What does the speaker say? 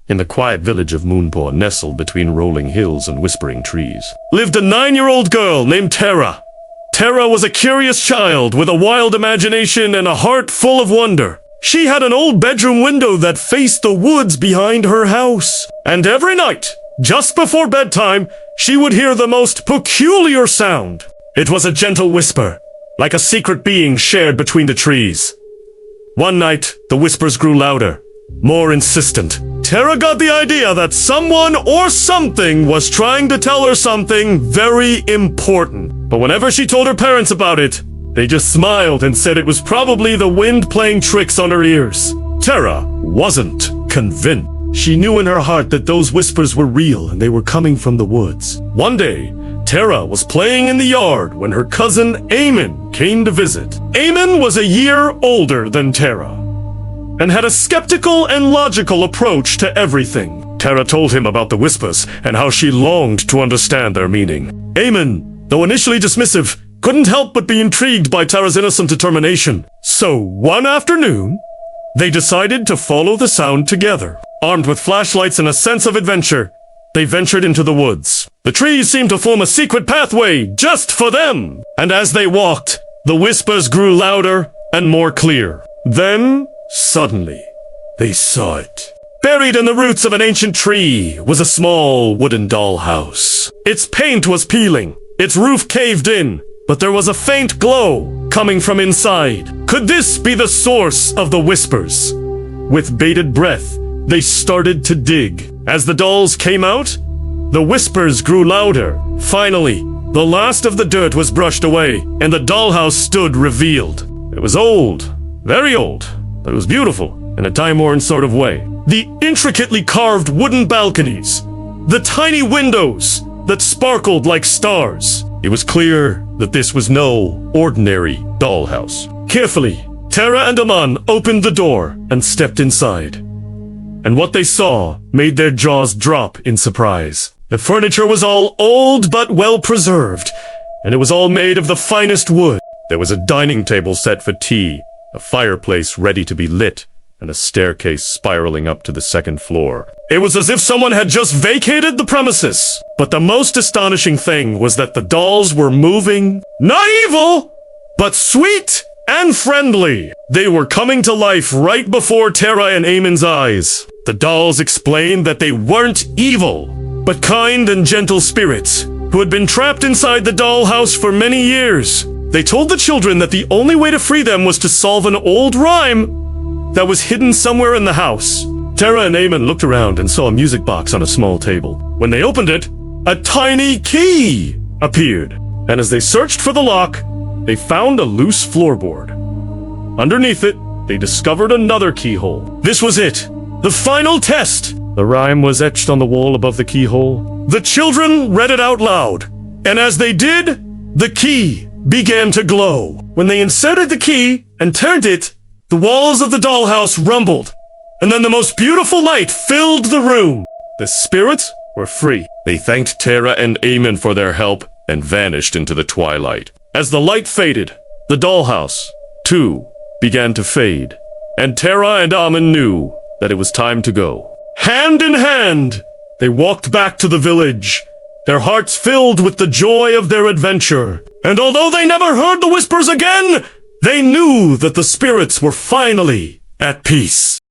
In the quiet village of Moonpaw, nestled between rolling hills and whispering trees, lived a 9-year-old girl named Tara. Tara was a curious child with a wild imagination and a heart full of wonder. She had an old bedroom window that faced the woods behind her house. And every night, just before bedtime, she would hear the most peculiar sound. It was a gentle whisper, like a secret being shared between the trees. One night, the whispers grew louder, more insistent. Tara got the idea that someone or something was trying to tell her something very important. But whenever she told her parents about it, they just smiled and said it was probably the wind playing tricks on her ears. Tara wasn't convinced. She knew in her heart that those whispers were real and they were coming from the woods. One day, Tara was playing in the yard when her cousin Aman came to visit. Aman was a year older than Tara and had a skeptical and logical approach to everything. Tara told him about the whispers and how she longed to understand their meaning. Aman, though initially dismissive, couldn't help but be intrigued by Tara's innocent determination. So, one afternoon, they decided to follow the sound together. Armed with flashlights and a sense of adventure, they ventured into the woods. The trees seemed to form a secret pathway just for them. And as they walked, the whispers grew louder and more clear. Then, suddenly, they saw it. Buried in the roots of an ancient tree was a small wooden dollhouse. Its paint was peeling, its roof caved in, but there was a faint glow coming from inside. Could this be the source of the whispers? With bated breath, they started to dig. As the dolls came out, the whispers grew louder. Finally, the last of the dirt was brushed away, and the dollhouse stood revealed. It was old, very old, but it was beautiful in a time-worn sort of way. The intricately carved wooden balconies, the tiny windows that sparkled like stars. It was clear that this was no ordinary dollhouse. Carefully, Tara and Aman opened the door and stepped inside. And what they saw made their jaws drop in surprise. The furniture was all old but well preserved, and it was all made of the finest wood. There was a dining table set for tea, a fireplace ready to be lit, and a staircase spiraling up to the second floor. It was as if someone had just vacated the premises. But the most astonishing thing was that the dolls were moving, not evil, but sweet and friendly. They were coming to life right before Tara and Amon's eyes. The dolls explained that they weren't evil, but kind and gentle spirits who had been trapped inside the dollhouse for many years. They told the children that the only way to free them was to solve an old rhyme that was hidden somewhere in the house. Tara and Aman looked around and saw a music box on a small table. When they opened it, a tiny key appeared. And as they searched for the lock, they found a loose floorboard. Underneath it, they discovered another keyhole. This was it, the final test. The rhyme was etched on the wall above the keyhole. The children read it out loud, and as they did, the key began to glow. When they inserted the key and turned it, the walls of the dollhouse rumbled, and then the most beautiful light filled the room. The spirits were free. They thanked Tara and Aman for their help and vanished into the twilight. As the light faded, the dollhouse, too, began to fade, and Tara and Aman knew that it was time to go. Hand in hand, they walked back to the village, their hearts filled with the joy of their adventure. And although they never heard the whispers again, they knew that the spirits were finally at peace.